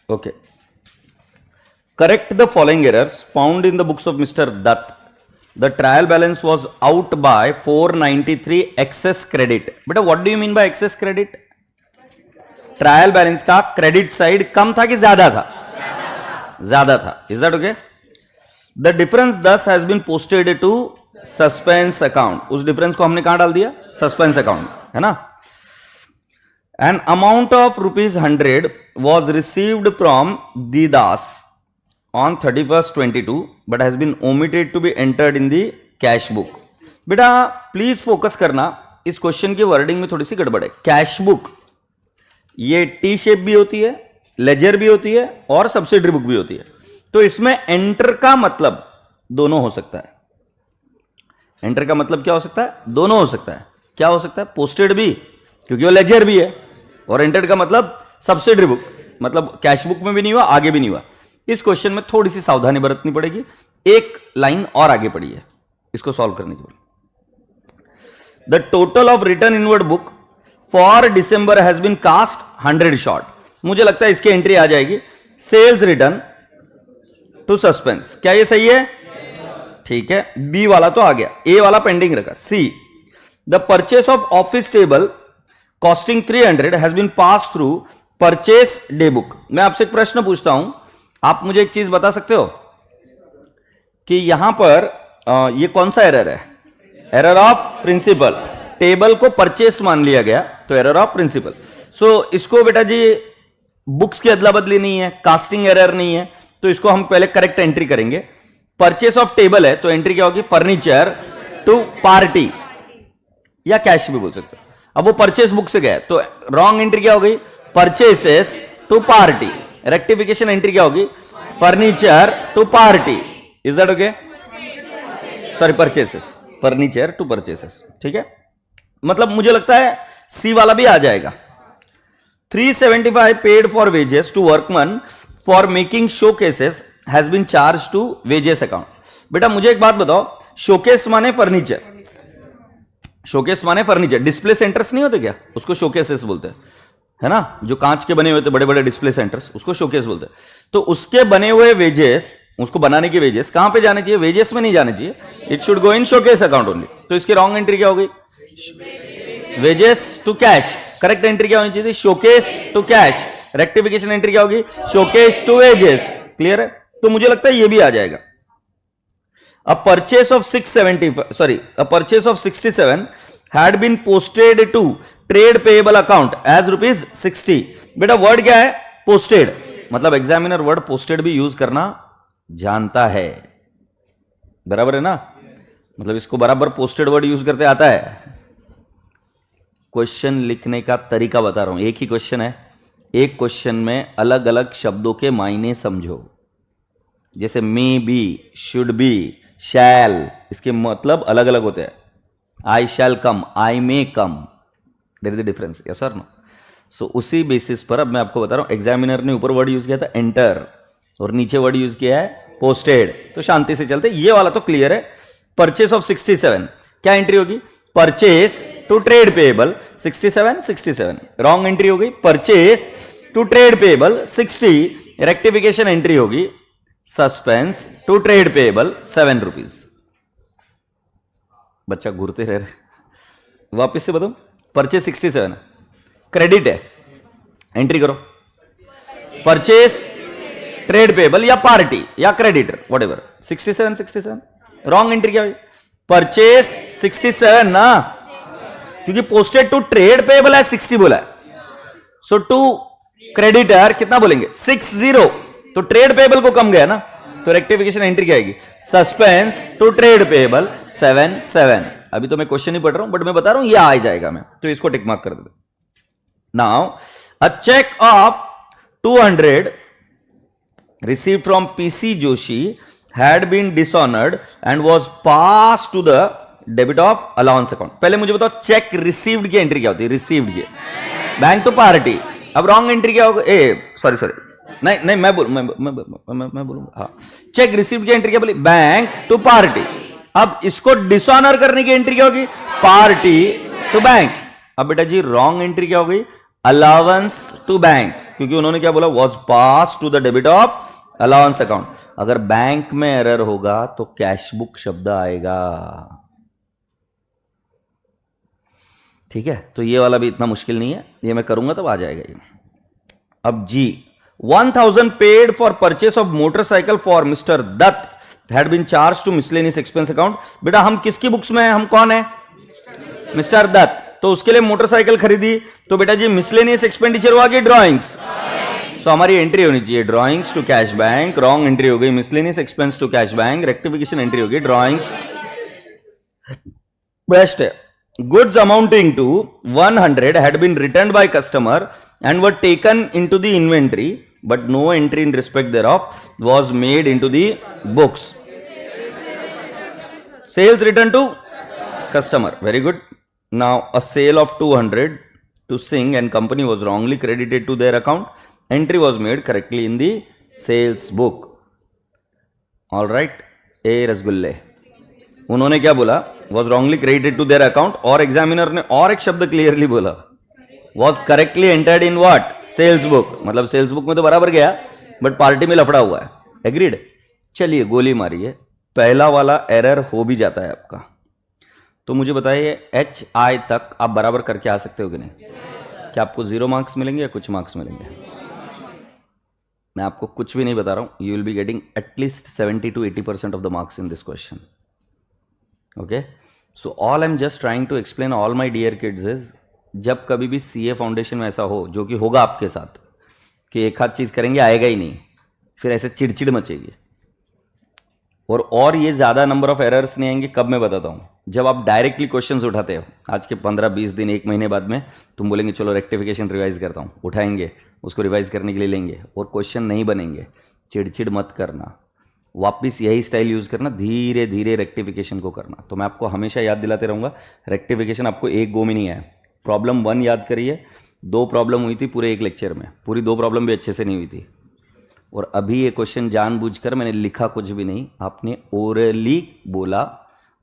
Okay. Correct the following errors found in the books of Mr. Dutt. The trial balance was out by 493 excess credit. Beta, what do you mean by excess credit? Trial balance का credit side कम था कि ज्यादा था? ज्यादा था. Is that okay? The difference दस has been posted to suspense account. उस डिफरेंस को हमने कहां डाल दिया? सस्पेंस अकाउंट, है ना? An amount of ₹100 was received from Didas on 31st 22 but has been omitted to be entered in the cash book. बेटा प्लीज फोकस करना, इस क्वेश्चन की वर्डिंग में थोड़ी सी गड़बड़ है. कैश बुक ये टी शेप भी होती है, लेजर भी होती है और सब्सिडरी बुक भी होती है. तो इसमें एंटर का मतलब दोनों हो सकता है. एंटर का मतलब क्या हो सकता है? दोनों हो सकता है. क्या हो सकता है? पोस्टेड भी, क्योंकि वो लेजर भी है, और एंटर का मतलब सब्सिडरी बुक, मतलब कैश बुक में भी नहीं हुआ, आगे भी नहीं हुआ. इस क्वेश्चन में थोड़ी सी सावधानी बरतनी पड़ेगी. एक लाइन और आगे पड़ी है इसको सॉल्व करने के लिए. The total of return inward book for December has been cast 100 short. मुझे लगता है इसकी एंट्री आ जाएगी सेल्स रिटर्न टू सस्पेंस. क्या ये सही है? ठीक है. बी वाला तो आ गया, ए वाला पेंडिंग रखा. C, the purchase of office table costing 300 has been pass through purchase day book. मैं आपसे एक प्रश्न पूछता हूं, आप मुझे एक चीज बता सकते हो कि यहां पर ये कौन सा एरर है? Error of principle. टेबल को परचेस मान लिया गया तो एरर ऑफ प्रिंसिपल. सो इसको बेटा जी बुक्स की अदला बदली नहीं है, कास्टिंग एरर नहीं है, तो इसको हम पहले करेक्ट एंट्री करेंगे. परचेस ऑफ टेबल है तो एंट्री क्या होगी? फर्नीचर टू पार्टी, या कैश भी बोल सकते हो. अब वो परचेस बुक से गया तो रॉन्ग एंट्री क्या हो गई? Purchases to party. Rectification entry क्या होगी? Furniture to party. Is that okay? Sorry, purchases, furniture to purchases. ठीक है, मतलब मुझे लगता है सी वाला भी आ जाएगा. 375 paid for wages to workman for making showcases has been charge to wages account. बेटा मुझे एक बात बताओ, शोकेस माने फर्नीचर, शोकेस माने फर्नीचर. डिस्प्ले सेंटर्स नहीं होते क्या? उसको शोकेसेस बोलते हैं, है ना? जो कांच के बने हुए थे बड़े बड़े डिस्प्ले सेंटर्स, उसको शोकेस बोलते हैं. तो उसके बने हुए वेजेस, उसको बनाने की वेजेस कहां पे जाने चाहिए? वेजेस में नहीं जाने चाहिए. It should go in showcase account only. तो इसकी रॉन्ग एंट्री क्या हो गई? Wages to cash. Correct entry क्या होनी चाहिए? Showcase to cash. Rectification entry क्या होगी? Showcase to wages. क्लियर है? तो मुझे लगता है ये भी आ जाएगा. A purchase of 67 had been posted to trade payable account as ₹60. बेटा वर्ड क्या है? पोस्टेड. मतलब एग्जामिनर वर्ड पोस्टेड भी यूज करना जानता है. बराबर है ना? मतलब इसको बराबर पोस्टेड वर्ड यूज करते आता है. क्वेश्चन लिखने का तरीका बता रहा हूं. एक ही क्वेश्चन है, एक क्वेश्चन में अलग अलग शब्दों के मायने समझो. जैसे may be, should be, shall, इसके मतलब अलग अलग होते हैं. I shall come, I may come, there is the difference. Yes और नो? सो उसी बेसिस पर अब मैं आपको बता रहा हूं. एग्जामिनर ने ऊपर वर्ड यूज किया था एंटर और नीचे वर्ड यूज किया है पोस्टेड. तो शांति से चलते. ये वाला तो क्लियर है. परचेस ऑफ 67 क्या एंट्री होगी? Purchase to trade payable 67. Wrong entry हो गई. Purchase to trade payable 60. Rectification entry होगी सस्पेंस टू ट्रेड पेएबल ₹7. बच्चा घूरते रह रहे. वापिस से बताओ. परचेस 67 क्रेडिट है, एंट्री करो. परचेस ट्रेड पेएबल या पार्टी या creditor whatever. 67. Wrong entry क्या हुई? परचेस 67 ना, क्योंकि पोस्टेड टू ट्रेड पेएबल है 60 बोला है. सो टू क्रेडिटर कितना बोलेंगे? 60. तो ट्रेड पेएबल को कम गया ना, तो रेक्टिफिकेशन एंट्री क्या आएगी? Suspense to trade payable 7. अभी तो मैं क्वेश्चन ही पढ़ रहा हूं बट मैं बता रहा हूं ये आ जाएगा. मैं तो इसको टिक मार्क कर देते. Now a cheque of 200 received from PC Joshi had been dishonored and was passed to the debit of allowance account. पहले मुझे बताओ चेक रिसीव्ड की एंट्री क्या होती है? रिसीव्ड की बैंक टू पार्टी. अब रॉन्ग एंट्री क्या होगा? सॉरी नहीं मैं बोलूंगा. हाँ, चेक रिसीव्ड की एंट्री क्या बोली? Bank to party. अब इसको डिसऑनर करने की एंट्री क्या होगी? Party to bank. अब बेटा जी रॉन्ग एंट्री क्या हो गई? Allowance to bank. क्योंकि उन्होंने क्या बोला, was pass to the debit of allowance account. अगर बैंक में एरर होगा तो कैश बुक शब्द आएगा। ठीक है, तो ये वाला भी इतना मुश्किल नहीं है, ये मैं करूंगा तब आ जाएगा ये। अब जी, 1000 paid for purchase of motorcycle for mister Dutt had been charge to miscellaneous expense account. बेटा हम किसकी बुक्स में हैं, हम कौन है, मिस्टर दत्त, तो उसके लिए मोटरसाइकिल खरीदी, तो बेटा जी मिसलेनियस एक्सपेंडिचर हुआ कि ड्रॉइंग्स, तो हमारी एंट्री होनी चाहिए drawings to cash bank, wrong entry हो गई miscellaneous expense to cash bank, rectification entry होगी ड्रॉइंग्स, बेस्ट है। Goods amounting to 100 had been returned by customer and were taken into the inventory, but no entry in respect thereof was made into the books. Sales returned to customer. Very good. Now a sale of 200 to Singh and company was wrongly credited to their account. Entry was made correctly in the sales book. All right. A रसगुल्ले, उन्होंने क्या बोला, was wrongly credited to their account, और examiner ने और एक शब्द clearly बोला, was correctly entered in what, sales book, मतलब सेल्स बुक में तो बराबर गया बट पार्टी में लफड़ा हुआ है। एग्रीड। चलिए गोली मारिए, पहला वाला एरर हो भी जाता है आपका, तो मुझे बताइए HI तक आप बराबर करके आ सकते हो कि नहीं? क्या आपको 0 मार्क्स मिलेंगे या कुछ मार्क्स मिलेंगे? मैं आपको कुछ भी नहीं बता रहा हूं, you will be getting at least 70 to 80% of the marks in this question. Okay, so all I am just trying to explain all my dear kids is, जब कभी भी CA फाउंडेशन में ऐसा हो, जो कि होगा आपके साथ, कि एक हाथ चीज़ करेंगे आएगा ही नहीं, फिर ऐसे चिड़चिड़ मचेगी, और ये ज़्यादा नंबर ऑफ एरर्स नहीं आएंगे, कब मैं बताता हूँ, जब आप डायरेक्टली क्वेश्चंस उठाते हो, आज के 15-20 दिन 1 महीने बाद में तुम बोलेंगे चलो रेक्टिफिकेशन रिवाइज करता हूँ, उठाएंगे उसको रिवाइज करने के लिए लेंगे और क्वेश्चन नहीं बनेंगे, चिड़चिड़ मत करना, वापस यही स्टाइल यूज़ करना, धीरे धीरे रेक्टिफिकेशन को करना। तो मैं आपको हमेशा याद दिलाते रहूँगा, रेक्टिफिकेशन आपको एक गो में नहीं आया। प्रॉब्लम 1 याद करिए, 2 प्रॉब्लम हुई थी पूरे एक लेक्चर में, पूरी 2 प्रॉब्लम भी अच्छे से नहीं हुई थी, और अभी ये क्वेश्चन जानबूझकर मैंने लिखा कुछ भी नहीं, आपने ओरली बोला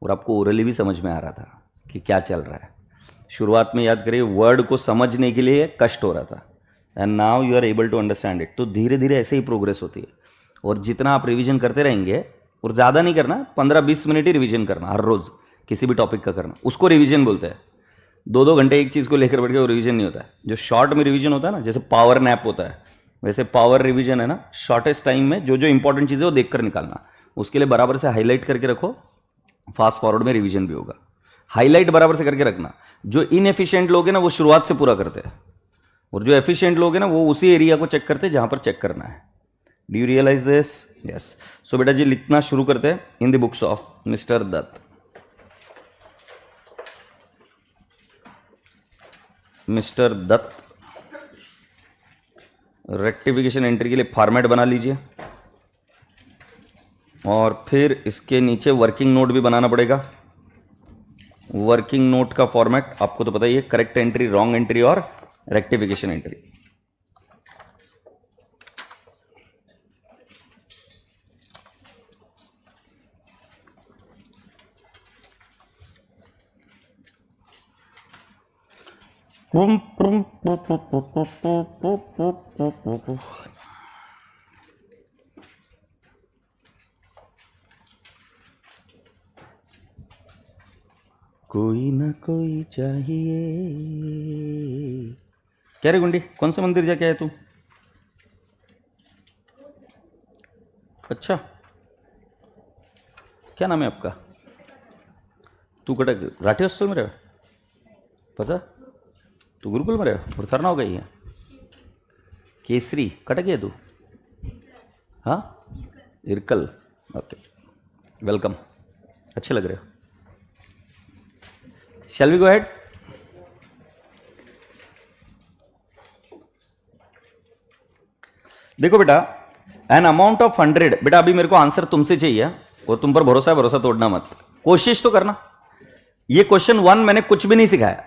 और आपको ओरली भी समझ में आ रहा था कि क्या चल रहा है। शुरुआत में याद करिए वर्ड को समझने के लिए कष्ट हो रहा था, and now you are able to understand it. तो धीरे धीरे ऐसे ही प्रोग्रेस होती है, और जितना आप रिवीजन करते रहेंगे, और ज़्यादा नहीं करना, 15-20 मिनट ही रिवीजन करना, हर रोज़ किसी भी टॉपिक का करना, उसको रिवीजन बोलते हैं। 2-2 घंटे एक चीज़ को लेकर बैठ के वो रिवीजन नहीं होता है। जो शॉर्ट में रिवीजन होता है ना, जैसे पावर नैप होता है, वैसे पावर रिवीजन है ना, शॉर्टेस्ट टाइम में जो जो इंपॉर्टेंट चीज़ें वो देख कर निकालना, उसके लिए बराबर से हाईलाइट करके रखो, फास्ट फॉरवर्ड में रिवीजन भी होगा। हाईलाइट बराबर से करके रखना, जो इनएफिशिएंट लोग हैं ना वो शुरुआत से पूरा करते हैं, और जो एफिशिएंट लोग हैं ना वो उसी एरिया को चेक करते हैं जहाँ पर चेक करना है। Do you realize this? Yes. So बेटा जी लिखना शुरू करते हैं in the books of mister Dutt. Mister Dutt, rectification entry के लिए फॉर्मेट बना लीजिए, और फिर इसके नीचे वर्किंग नोट भी बनाना पड़ेगा। वर्किंग नोट का फॉर्मेट आपको तो पता ही है, करेक्ट एंट्री, रॉन्ग एंट्री और रेक्टिफिकेशन एंट्री। कोई ना कोई चाहिए। क्या रे गुंडी, कौन से मंदिर जाके आया तू? अच्छा, क्या नाम है आपका? तू कटक राठी हॉस्टल में रहे? पता तू गुरुकुल में रहे हो? उतरना होगा ये केसरी कटक है तू? हाँ, इरकल। ओके, वेलकम, अच्छे लग रहे हो। Shall we go ahead? देखो बेटा, एन अमाउंट ऑफ 100, बेटा अभी मेरे को आंसर तुमसे चाहिए, और तुम पर भरोसा है, भरोसा तोड़ना मत, कोशिश तो करना। ये क्वेश्चन 1 मैंने कुछ भी नहीं सिखाया,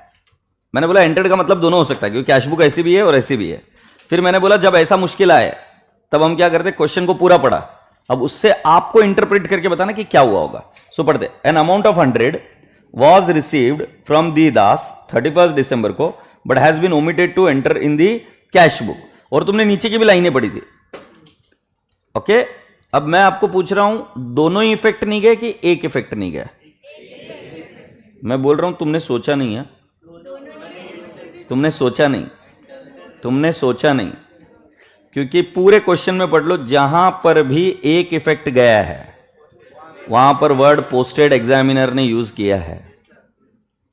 मैंने बोला एंटर्ड का मतलब दोनों हो सकता है, क्योंकि कैश बुक ऐसी भी है और ऐसी भी है। फिर मैंने बोला जब ऐसा मुश्किल आए तब हम क्या करते, क्वेश्चन को पूरा पढ़ा, अब उससे आपको इंटरप्रेट करके बताना कि क्या हुआ होगा। सो पढ़ते, N amount of 100 was received from दी दास 31 दिसंबर को, but has been omitted to enter in the cash book. और तुमने नीचे की भी लाइनें पढ़ी थी। ओके, अब मैं आपको पूछ रहा हूं दोनों ही इफेक्ट नहीं गए कि एक इफेक्ट नहीं गया? मैं बोल रहा हूं तुमने सोचा नहीं है, तुमने सोचा नहीं, तुमने सोचा नहीं, क्योंकि पूरे क्वेश्चन में पढ़ लो, जहां पर भी एक इफेक्ट गया है वहां पर वर्ड पोस्टेड एग्जामिनर ने यूज किया है,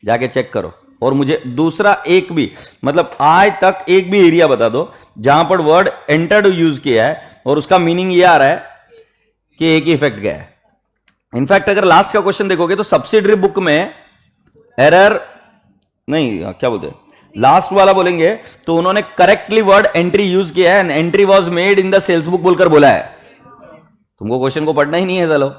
जाके चेक करो। और मुझे दूसरा एक भी, मतलब आज तक एक भी एरिया बता दो जहां पर वर्ड एंटर्ड यूज किया है और उसका मीनिंग ये आ रहा है कि एक ही इफेक्ट गया है। इनफैक्ट अगर लास्ट का क्वेश्चन देखोगे तो सब्सिडरी बुक में एरर नहीं, क्या बोलते हैं, लास्ट वाला बोलेंगे तो उन्होंने करेक्टली वर्ड एंट्री यूज किया है, entry was made in the sales book बोलकर बोला है। तुमको क्वेश्चन को पढ़ना ही नहीं है चलो।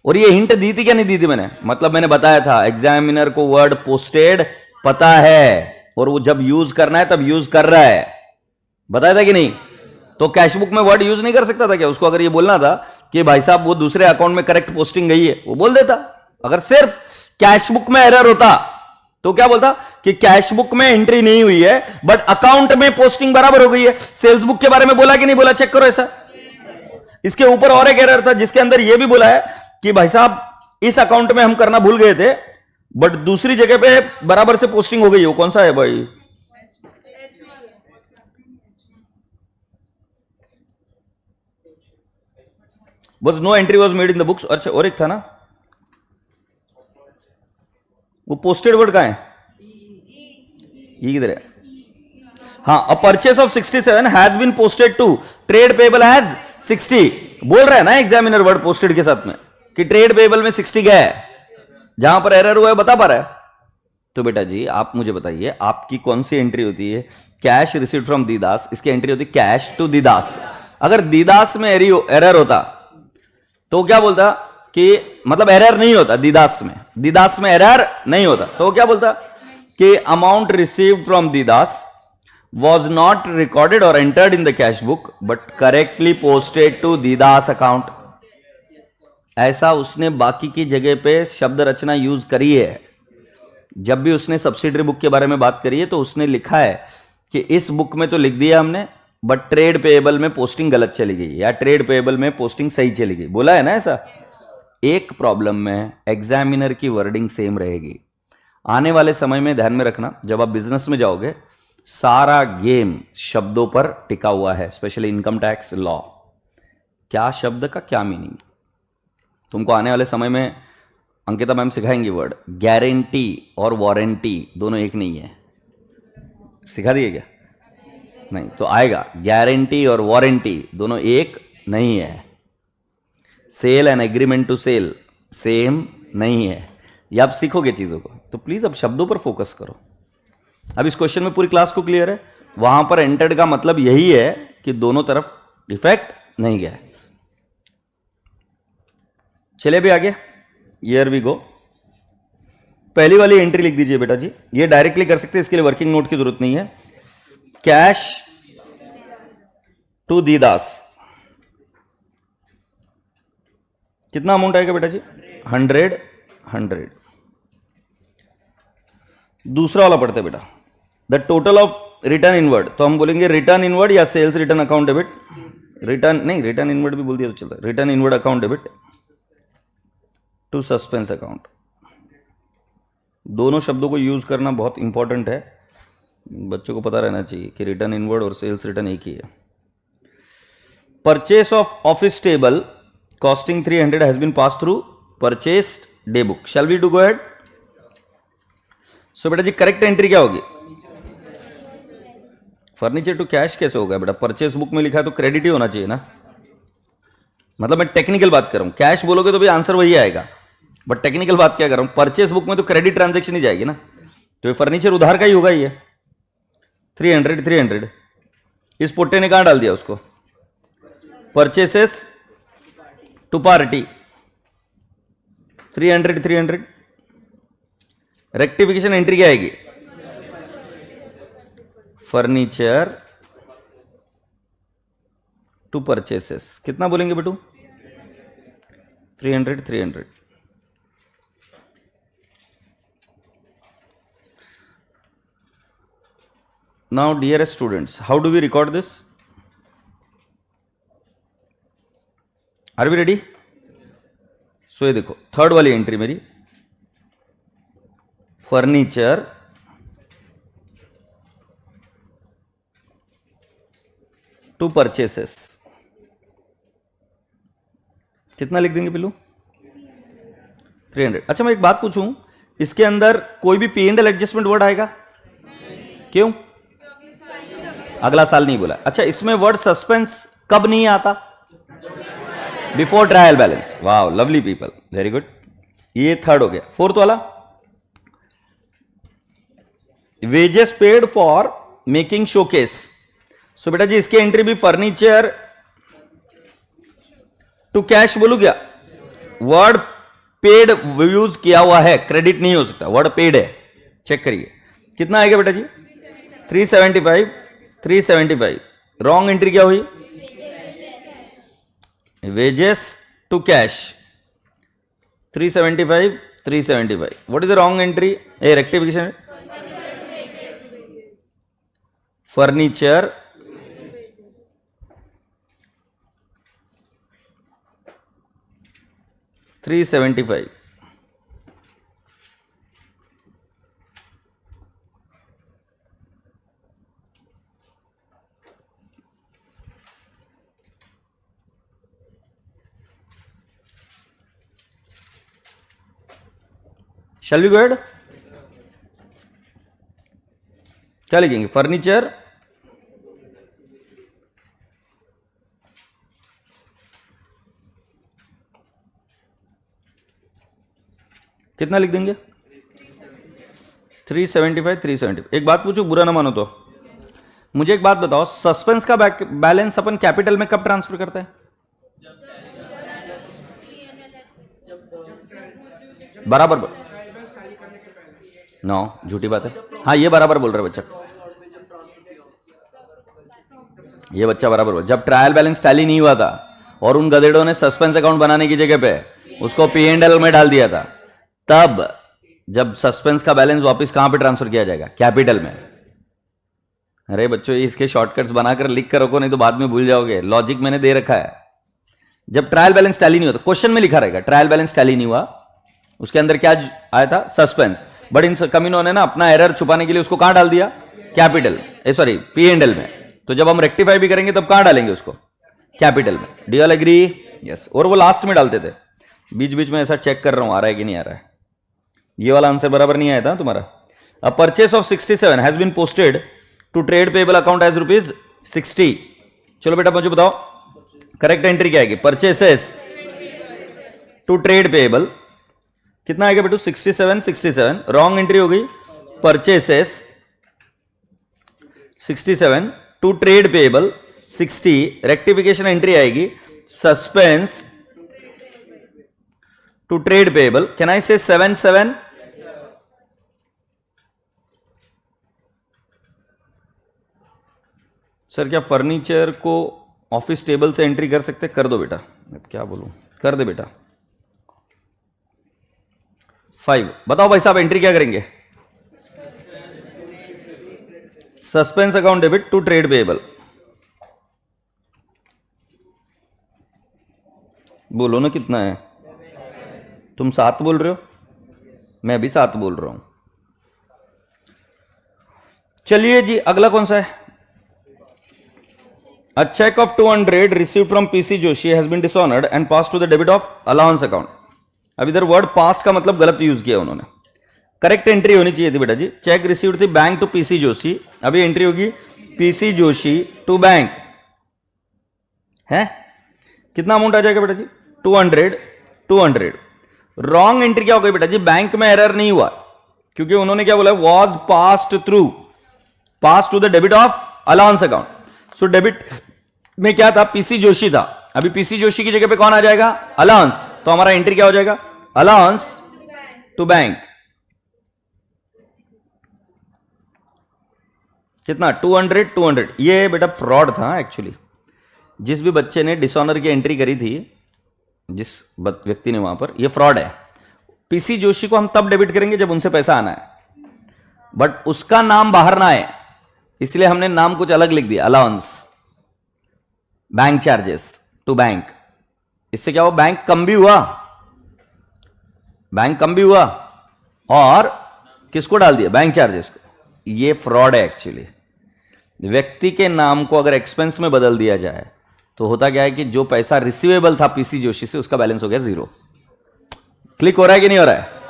और ये हिंट दी थी क्या नहीं दी थी मैंने? मतलब मैंने बताया था एग्जामिनर को वर्ड पोस्टेड पता है और वो जब यूज करना है तब यूज कर रहा है, बताया था कि नहीं? तो कैश बुक में वर्ड यूज नहीं कर सकता था क्या? उसको अगर ये बोलना था कि भाई साहब वो दूसरे अकाउंट में करेक्ट पोस्टिंग गई है, वो बोल देता। अगर सिर्फ कैश बुक में एरर होता तो क्या बोलता कि कैश बुक में एंट्री नहीं हुई है बट अकाउंट में पोस्टिंग बराबर हो गई है। सेल्स बुक के बारे में बोला कि नहीं बोला? चेक करो ऐसा। इसके ऊपर और एक एरर था जिसके अंदर यह भी बोला है कि भाई साहब इस अकाउंट में हम करना भूल गए थे बट दूसरी जगह पे बराबर से पोस्टिंग हो गई। वो कौन सा है भाई? बस no entry was made in the books. अच्छा, और एक था ना, वो पोस्टेड वर्ड कहां है? ये किधर है? हाँ, a purchase of 67 has been posted to trade payable as 60। बोल रहा है ना एग्जामिनर वर्ड पोस्टेड के साथ में कि ट्रेड पेबल में 60 गया है, जहां पर एरर हुआ है बता पा रहा है। तो बेटा जी आप मुझे बताइए आपकी कौन सी एंट्री होती है? कैश रिसीव्ड फ्रॉम दीदास, इसकी एंट्री होती है कैश टू दीदास। अगर दीदास में एरर होता तो क्या बोलता कि मतलब एरर नहीं होता दीदास में, दीदास में एरर नहीं होता तो क्या बोलता कि अमाउंट रिसीव्ड फ्रॉम दीदास was not recorded or entered in the cash book but correctly posted to दीदास अकाउंट। ऐसा उसने बाकी की जगह पे शब्द रचना यूज करी है। जब भी उसने सब्सिडरी बुक के बारे में बात करी है तो उसने लिखा है कि इस बुक में तो लिख दिया हमने बट ट्रेड पेएबल में पोस्टिंग गलत चली गई या ट्रेड पेएबल में पोस्टिंग सही चली गई, बोला है ना ऐसा। एक प्रॉब्लम में एग्जामिनर की वर्डिंग सेम रहेगी। आने वाले समय में ध्यान में रखना, जब आप बिजनेस में जाओगे सारा गेम शब्दों पर टिका हुआ है, स्पेशली इनकम टैक्स लॉ। क्या शब्द का क्या मीनिंग, तुमको आने वाले समय में अंकिता मैम सिखाएंगी वर्ड। गारंटी और वारंटी दोनों एक नहीं है, सिखा दिए क्या? नहीं, तो आएगा गारंटी और वारंटी दोनों एक नहीं है। Sale and agreement to sale same नहीं है। ये आप सीखोगे चीजों को, तो प्लीज अब शब्दों पर फोकस करो। अब इस क्वेश्चन में पूरी क्लास को क्लियर है। वहां पर एंटर्ड का मतलब यही है कि दोनों तरफ डिफेक्ट नहीं गया। चलिए भी आगे, हियर वी गो। पहली वाली एंट्री लिख दीजिए बेटा जी, ये डायरेक्टली कर सकते हैं, इसके लिए वर्किंग नोट की जरूरत नहीं है। कैश टू दीदास कितना अमाउंट आएगा बेटा जी? 100। दूसरा वाला पढ़ते बेटा, the total of return inward. तो हम बोलेंगे रिटर्न इनवर्ड या sales return account debit. Return नहीं, रिटर्न इनवर्ड भी बोल दिया तो चलता है। Return inward account debit to suspense account. दोनों शब्दों को यूज करना बहुत इंपॉर्टेंट है, बच्चों को पता रहना चाहिए कि रिटर्न इनवर्ड और सेल्स रिटर्न एक ही है। Purchase of office table costing 300 has been pass through purchased day book. Shall we do go ahead? So बेटा जी करेक्ट एंट्री क्या होगी? फर्नीचर टू कैश कैसे होगा बेटा? परचेस बुक में लिखा है तो क्रेडिट ही होना चाहिए ना। मतलब मैं टेक्निकल बात कर रहा हूं, कैश बोलोगे तो भी आंसर वही आएगा, बट टेक्निकल बात क्या कर रहा हूं, परचेस बुक में तो क्रेडिट ट्रांजेक्शन ही जाएगी ना, तो ये फर्नीचर उधार का ही होगा। ये 300 इस पोट्टे ने कहां डाल दिया उसको? Purchases to party 300 rectification entry क्या आएगी? Furniture to purchases. कितना बोलेंगे बेटू? 300। Now, dearest students, how do we record this? Are we ready? So ये देखो थर्ड वाली एंट्री मेरी, फर्नीचर टू परचेसेस, कितना लिख देंगे पिल्लू? 300। अच्छा मैं एक बात पूछूं, इसके अंदर कोई भी P and L adjustment word आएगा? क्यों? अगला साल नहीं बोला। अच्छा इसमें वर्ड सस्पेंस कब नहीं आता? Before trial balance. वाह लवली पीपल, वेरी गुड। ये थर्ड हो गया। फोर्थ वाला, wages paid for making showcase. So बेटा जी इसकी एंट्री भी फर्नीचर टू कैश बोलू क्या? वर्ड पेड यूज किया हुआ है, क्रेडिट नहीं हो सकता, वर्ड पेड है। चेक करिए कितना आएगा बेटा जी? 375, 375। रॉन्ग एंट्री क्या हुई? Wages to cash 375, 375। What is the wrong entry? A rectification, furniture $375। Shall we go ahead? क्या लिखेंगे? फर्नीचर कितना लिख देंगे? 375, 375। एक बात पूछूं, बुरा ना मानो तो, मुझे एक बात बताओ, सस्पेंस का बैलेंस अपन कैपिटल में कब ट्रांसफर करते हैं? बराबर नो, झूठी बात है। हाँ ये बराबर बोल रहा है बच्चा, ये बच्चा बराबर बोल। जब ट्रायल बैलेंस टैली नहीं हुआ था और उन गधेड़ों ने सस्पेंस अकाउंट बनाने की जगह पे उसको पी एंड एल में डाल दिया था, तब जब सस्पेंस का बैलेंस वापस कहां पे ट्रांसफर किया जाएगा? कैपिटल में। अरे बच्चों इसके शॉर्टकट्स बनाकर लिख कर रखो, नहीं तो बाद में भूल जाओगे। लॉजिक मैंने दे रखा है। जब ट्रायल बैलेंस टैली नहीं होता, क्वेश्चन में लिखा रहेगा ट्रायल बैलेंस टैली नहीं हुआ, उसके अंदर क्या आया था? सस्पेंस। बट इन कमीनों ने ना अपना एरर छुपाने के लिए उसको कहां डाल दिया? Capital, sorry P and L में। तो जब हम रेक्टिफाई भी करेंगे तब कहां डालेंगे उसको? कैपिटल में। Do you all agree? Yes. और वो लास्ट में डालते थे। बीच बीच में ऐसा चेक कर रहा हूं आ रहा है कि नहीं आ रहा है। ये वाला आंसर बराबर नहीं आया था तुम्हारा। A purchase of 67 has been posted to trade payable account as ₹60। चलो बेटा मुझे बताओ करेक्ट एंट्री क्या आएगी? परचेसेस टू ट्रेड पेबल कितना आएगा बेटू? 67, 67। रॉन्ग एंट्री हो गई। Purchases 67 to trade payable 60। Rectification entry आएगी suspense to trade payable. Can I say 77? Sir क्या फर्नीचर को ऑफिस टेबल से एंट्री कर सकते? कर दो बेटा, क्या बोलूं, कर दे बेटा। 5। बताओ भाई साहब एंट्री क्या करेंगे? Suspense account debit to trade payable. बोलो ना कितना है? तुम 7 बोल रहे हो, मैं भी 7 बोल रहा हूं। चलिए जी अगला कौन सा है? A check of 200 received from PC Joshi has been dishonored and passed to the debit of allowance account. अब इधर वर्ड पास का मतलब गलत यूज किया उन्होंने। करेक्ट एंट्री होनी चाहिए थी बेटा जी। चेक रिसीव्ड थी बैंक टू पीसी जोशी, अभी एंट्री होगी पीसी जोशी टू बैंक। है कितना अमाउंट आ जाएगा बेटा जी? 200, 200। रॉन्ग एंट्री क्या हो गई बेटा जी? बैंक में एरर नहीं हुआ क्योंकि उन्होंने क्या बोला? Was passed through, pass to the debit of allowance account. So debit में क्या था? पीसी जोशी था। अभी पीसी जोशी की जगह पे कौन आ जाएगा? अलाउंस। तो हमारा एंट्री क्या हो जाएगा? Allowance to bank. कितना? 200, 200। ये बेटा फ्रॉड था एक्चुअली। जिस भी बच्चे ने डिसऑनर की एंट्री करी थी, जिस व्यक्ति ने वहां पर, ये फ्रॉड है। पीसी जोशी को हम तब डेबिट करेंगे जब उनसे पैसा आना है, बट उसका नाम बाहर ना आए। इसलिए हमने नाम कुछ अलग लिख दिया, allowance, bank charges to bank. इससे क्या हुआ, बैंक कम भी हुआ, बैंक कम भी हुआ, और किसको डाल दिया, बैंक चार्जेस को। ये फ्रॉड है एक्चुअली। व्यक्ति के नाम को अगर एक्सपेंस में बदल दिया जाए तो होता क्या है कि जो पैसा रिसीवेबल था पीसी जोशी से, उसका बैलेंस हो गया जीरो। क्लिक हो रहा है कि नहीं हो रहा है?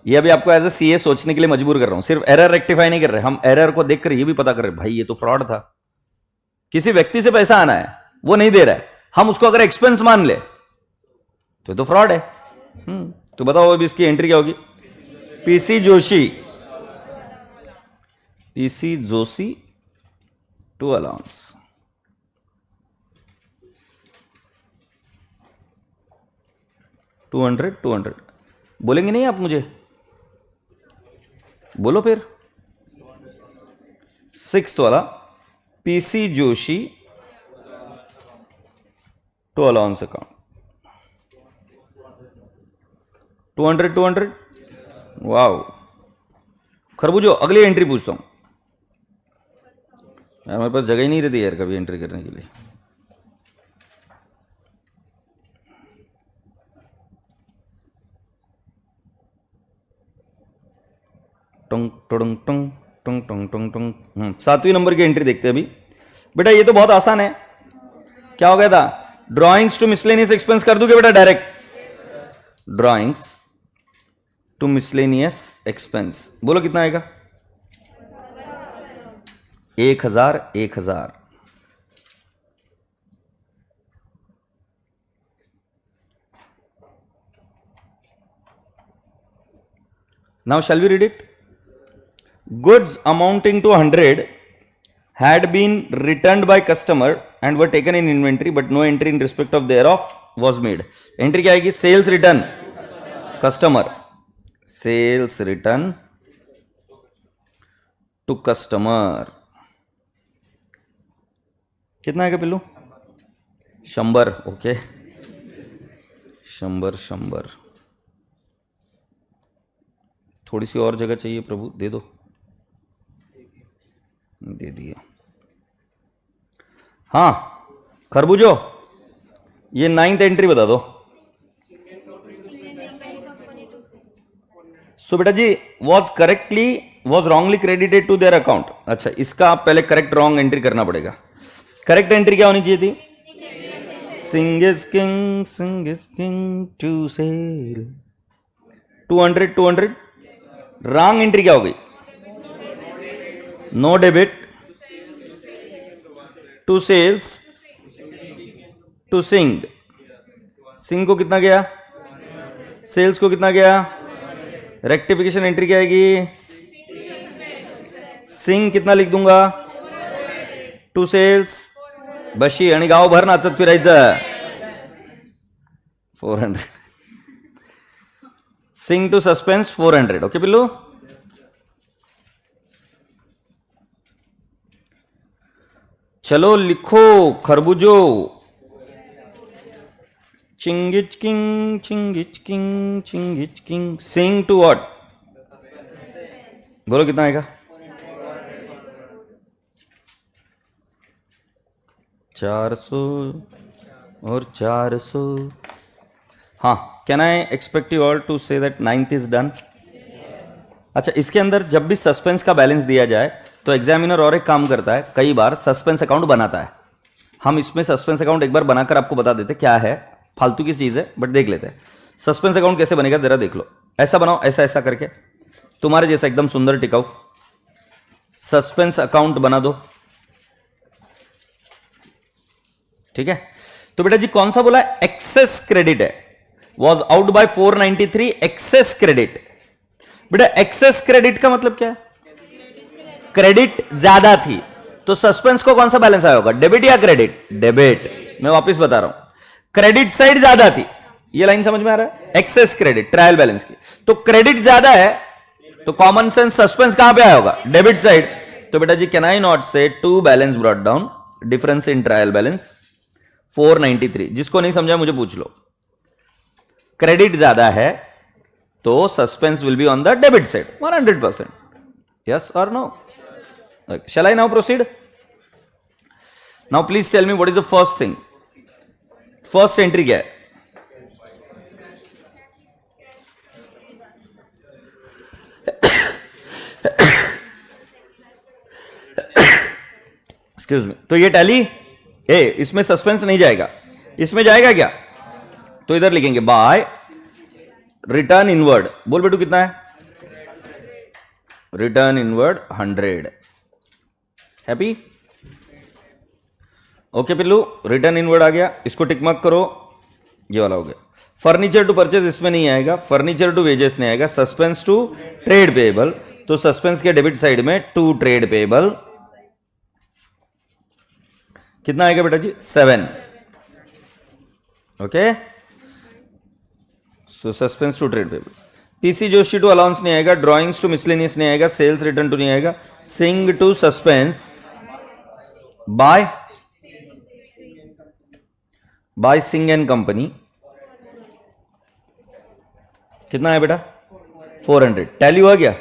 ये अभी आपको एज ए सीए सोचने के लिए मजबूर कर रहा हूं। सिर्फ एरर रेक्टिफाई नहीं कर रहे, हम एरर को देखकर ये भी पता कर रहे भाई ये तो फ्रॉड था। किसी व्यक्ति से पैसा आना है, वो नहीं दे रहा है, हम उसको अगर एक्सपेंस मान ले तो ये तो फ्रॉड है। तो बताओ अभी इसकी एंट्री क्या होगी, PC Joshi, PC Joshi to allowance. Two hundred बोलेंगे नहीं आप मुझे, बोलो फिर। 6th वाला PC Joshi to allowance account 200। Wow, खरबूजो अगली एंट्री पूछता हूं यार, मेरे पास जगह ही नहीं रहती यार कभी एंट्री करने के लिए। टंग टंग टंग टंग टंग टंग टंग। 7वीं नंबर की एंट्री देखते हैं अभी। बेटा ये तो बहुत आसान है, क्या हो गया था, ड्राइंग्स टू मिसलेनियस एक्सपेंस कर दूंगे बेटा direct, drawings to miscellaneous expense. बोलो कितना आएगा, 1000 1000। Now shall we read it? Goods amounting to 100 had been returned by customer and were taken in inventory, but no entry in respect of thereof was made. Entry क्या आएगी, sales return customer, sales return to customer। कितना आएगा पिल्लू, 100। Okay 100। थोड़ी सी और जगह चाहिए प्रभु, दे दो, दे दिया। हाँ खरबूजो, ये 9th एंट्री बता दो। सो बेटा जी was wrongly credited to their account. अच्छा, इसका आप पहले करेक्ट रॉन्ग एंट्री करना पड़ेगा। करेक्ट एंट्री क्या होनी चाहिए थी, Singh is king to sale 200। Wrong entry क्या हो गई, no debit to sales to Singh. Singh को कितना गया, सेल्स को कितना गया, रेक्टिफिकेशन एंट्री क्या आएगी, सिंग कितना लिख दूंगा, टू सेल्स बशी आणि गाव भर नाचत फिरायचं 400। सिंग टू सस्पेंस 400। ओके पिल्लू, चलो लिखो खरबूजो, चिंगिच किंग सिंग टू व्हाट, बोलो कितना आएगा, 400 और 400। हाँ, can I expect you all to say that 9th is done. अच्छा, इसके अंदर जब भी सस्पेंस का बैलेंस दिया जाए तो एग्जामिनर और एक काम करता है, कई बार सस्पेंस अकाउंट बनाता है। हम इसमें सस्पेंस अकाउंट एक बार बनाकर आपको बता देते क्या है, फालतू की चीज है बट देख लेते हैं। सस्पेंस अकाउंट कैसे बनेगा जरा देख लो, ऐसा बनाओ, ऐसा ऐसा करके तुम्हारे जैसा एकदम सुंदर टिकाऊ सस्पेंस अकाउंट बना दो। ठीक है, तो बेटा जी कौन सा बोला, एक्सेस क्रेडिट है, was out by 493 excess credit. बेटा एक्सेस क्रेडिट का मतलब क्या है, क्रेडिट ज्यादा थी, तो सस्पेंस को कौन सा बैलेंस आया होगा, डेबिट या क्रेडिट, डेबिट। मैं वापस बता रहा हूं, क्रेडिट साइड ज्यादा थी, ये लाइन समझ में आ रहा है, एक्सेस क्रेडिट ट्रायल बैलेंस की, तो क्रेडिट ज्यादा है तो कॉमन सेंस सस्पेंस कहां पे आया होगा, डेबिट साइड। तो बेटा जी can I not say to balance brought down, difference in trial balance 493। जिसको नहीं समझा मुझे पूछ लो, क्रेडिट ज्यादा है तो suspense will be on the debit side 100%, yes और no. Shall I now proceed? Now please tell me what is the first thing. First entry क्या है? एक्सक्यूज मी, तो ये टैली इसमें सस्पेंस नहीं जाएगा, इसमें जाएगा क्या? तो इधर लिखेंगे बाय रिटर्न इनवर्ड। बोल बेटू कितना है? Return inward 100। हैप्पी? ओके पिल्लू, रिटर्न इनवर्ड आ गया, इसको टिक मार्क करो, ये वाला हो गया। फर्नीचर टू परचेज इसमें नहीं आएगा, फर्नीचर टू वेजेस नहीं आएगा, सस्पेंस टू ट्रेड पेएबल, तो सस्पेंस के डेबिट साइड में टू ट्रेड पेएबल कितना आएगा बेटा जी? 7। Okay, so suspense to trade payable. PC Joshi to allowance नहीं आएगा, ड्रॉइंग्स टू मिसलेनियस नहीं आएगा, सेल्स रिटर्न टू नहीं आएगा, Singh to suspense by Singh and company कितना है बेटा? 400। टैली हुआ गया?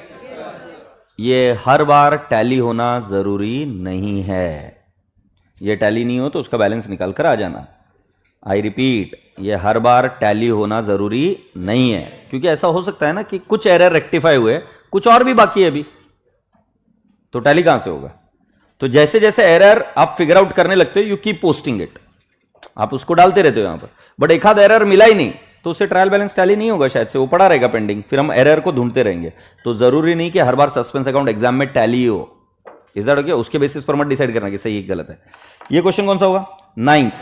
ये हर बार टैली होना जरूरी नहीं है, ये टैली नहीं हो तो उसका बैलेंस निकाल कर आ जाना। आई रिपीट, ये हर बार टैली होना जरूरी नहीं है, क्योंकि ऐसा हो सकता है ना कि कुछ एरर रेक्टिफाई हुए, कुछ और भी बाकी है अभी, तो टैली कहां से होगा? तो जैसे जैसे एरर आप फिगर आउट करने लगते हो, यू कीप पोस्टिंग इट, आप उसको डालते रहते हो यहां पर, बट एक आध एरर मिला ही नहीं तो उससे ट्रायल बैलेंस टैली नहीं होगा, शायद से वो पड़ा रहेगा पेंडिंग, फिर हम एरर को ढूंढते रहेंगे। तो जरूरी नहीं कि हर बार सस्पेंस अकाउंट एग्जाम में टैली हो, इज दैट ओके? उसके बेसिस पर मत डिसाइड करना कि सही है गलत है। ये क्वेश्चन कौन सा होगा? 9th।